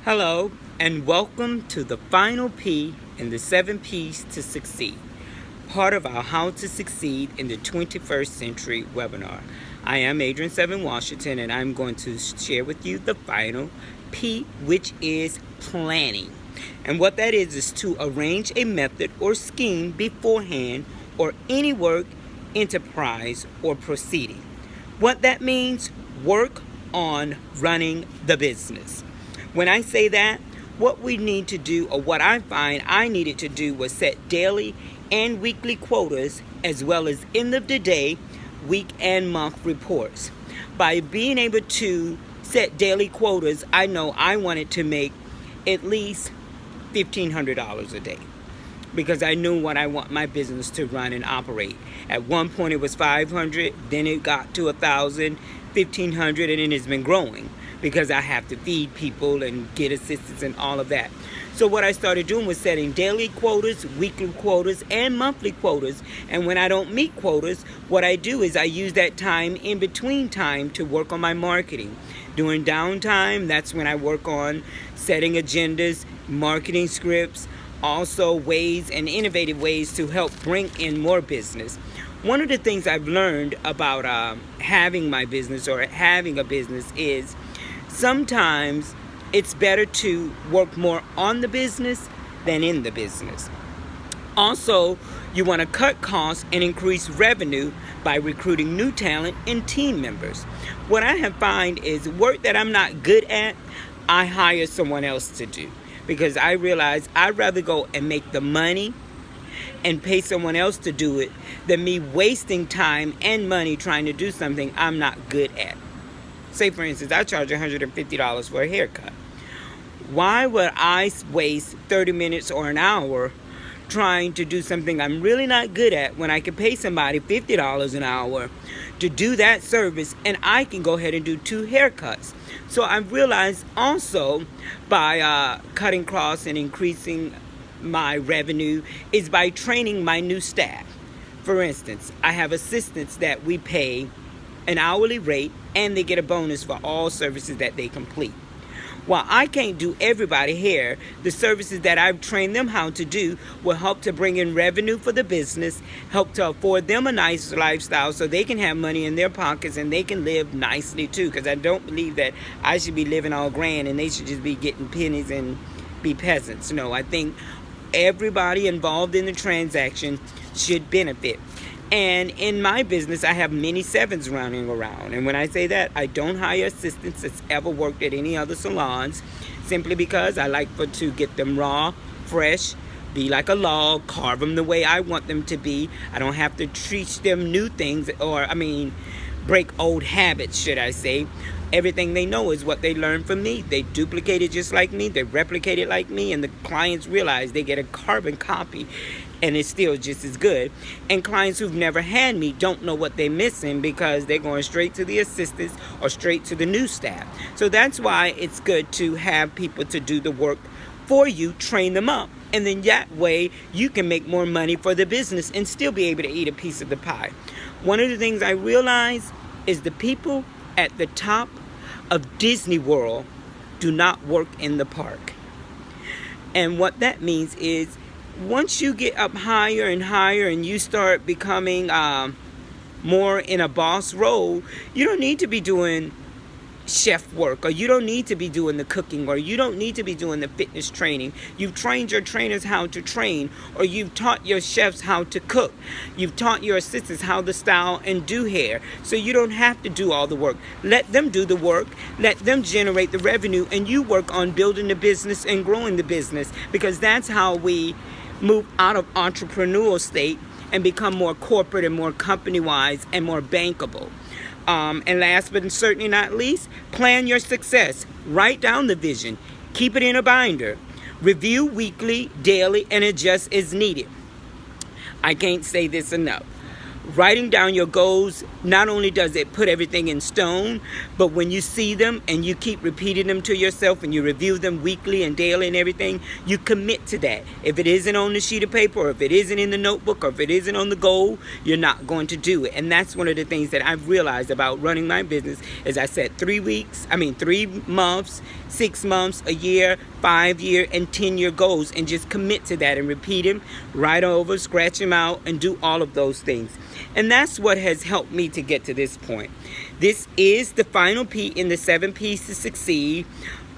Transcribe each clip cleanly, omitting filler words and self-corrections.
Hello, and welcome to the final P in the 7 P's to Succeed, part of our How to Succeed in the 21st Century webinar. I am Adrian Seven Washington, and I'm going to share with you the final P, which is planning. And what that is to arrange a method or scheme beforehand or any work, enterprise, or proceeding. What that means, work on running the business. When I say that, what we need to do, or what I find I needed to do, was set daily and weekly quotas, as well as end of the day, week and month reports. By being able to set daily quotas, I know I wanted to make at least $1,500 a day, because I knew what I want my business to run and operate. At one point it was 500, then it got to 1,000, 1,500, and it has been growing because I have to feed people and get assistance and all of that. So what I started doing was setting daily quotas, weekly quotas, and monthly quotas. And when I don't meet quotas, what I do is I use that time in between time to work on my marketing. During downtime, that's when I work on setting agendas, marketing scripts, also ways and innovative ways to help bring in more business. One of the things I've learned about having my business or having a business is sometimes it's better to work more on the business than in the business. Also, you want to cut costs and increase revenue by recruiting new talent and team members. What I have found is work that I'm not good at, I hire someone else to do, because I realize I'd rather go and make the money and pay someone else to do it than me wasting time and money trying to do something I'm not good at. Say, for instance, I charge $150 for a haircut. Why would I waste 30 minutes or an hour trying to do something I'm really not good at when I can pay somebody $50 an hour to do that service, and I can go ahead and do 2 haircuts? So I've realized also by cutting costs and increasing my revenue is by training my new staff. For instance, I have assistants that we pay an hourly rate, and they get a bonus for all services that they complete. While I can't do everybody hair, the services that I've trained them how to do will help to bring in revenue for the business, help to afford them a nice lifestyle so they can have money in their pockets and they can live nicely too, because I don't believe that I should be living all grand and they should just be getting pennies and be peasants. No, I think everybody involved in the transaction should benefit. And in my business, I have many sevens running around. And when I say that, I don't hire assistants that's ever worked at any other salons, simply because I like to get them raw, fresh, be like a log, carve them the way I want them to be. I don't have to teach them new things, break old habits, should I say. Everything they know is what they learn from me. They duplicate it just like me. They replicate it like me. And the clients realize they get a carbon copy and it's still just as good. And clients who've never had me don't know what they're missing because they're going straight to the assistants or straight to the new staff. So that's why it's good to have people to do the work for you, train them up. And then that way you can make more money for the business and still be able to eat a piece of the pie. One of the things I realize is the people at the top of Disney World do not work in the park. And what that means is once you get up higher and higher and you start becoming more in a boss role, you don't need to be doing chef work, or you don't need to be doing the cooking, or you don't need to be doing the fitness training. You've trained your trainers how to train, or you've taught your chefs how to cook. You've taught your assistants how to style and do hair. So you don't have to do all the work. Let them do the work, let them generate the revenue, and you work on building the business and growing the business, because that's how we move out of entrepreneurial state and become more corporate and more company-wise and more bankable. And last but certainly not least, plan your success. Write down the vision. Keep it in a binder. Review weekly, daily, and adjust as needed. I can't say this enough. Writing down your goals, not only does it put everything in stone, but when you see them and you keep repeating them to yourself and you review them weekly and daily and everything, you commit to that. If it isn't on the sheet of paper, or if it isn't in the notebook, or if it isn't on the goal, you're not going to do it. And that's one of the things that I've realized about running my business. As I said, 3 months, 6 months, a year, 5-year, and 10-year goals, and just commit to that and repeat them, write over, scratch them out, and do all of those things. And that's what has helped me to get to this point. This is the final P in the 7 P's to succeed,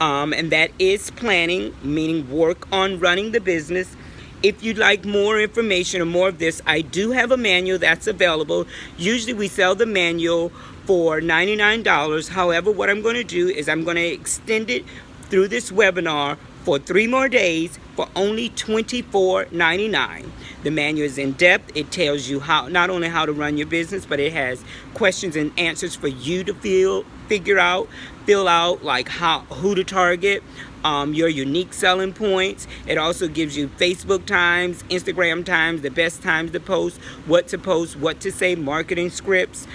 and that is planning, meaning work on running the business. If you'd like more information or more of this, I do have a manual that's available. Usually we sell the manual for $99. However, what I'm going to do is I'm going to extend it through this webinar for 3 more days for only $24.99. The manual is in depth. It tells you how, not only how to run your business, but it has questions and answers for you to fill out, like who to target, your unique selling points. It also gives you Facebook times, Instagram times, the best times to post, what to say, marketing scripts,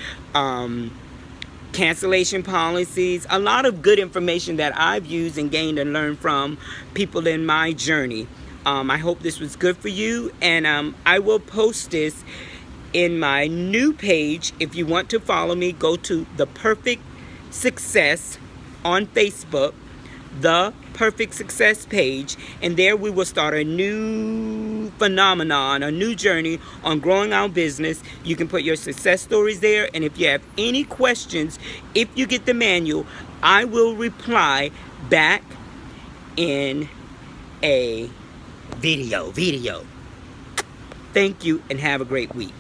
cancellation policies, a lot of good information that I've used and gained and learned from people in my journey. I hope this was good for you, and I will post this in my new page. If you want to follow me, go to The Perfect Success on Facebook, The Perfect Success page, and there we will start a new phenomenon, a new journey on growing our business. You can put your success stories there, and if you have any questions, if you get the manual, I will reply back in a video. Thank you, and have a great week.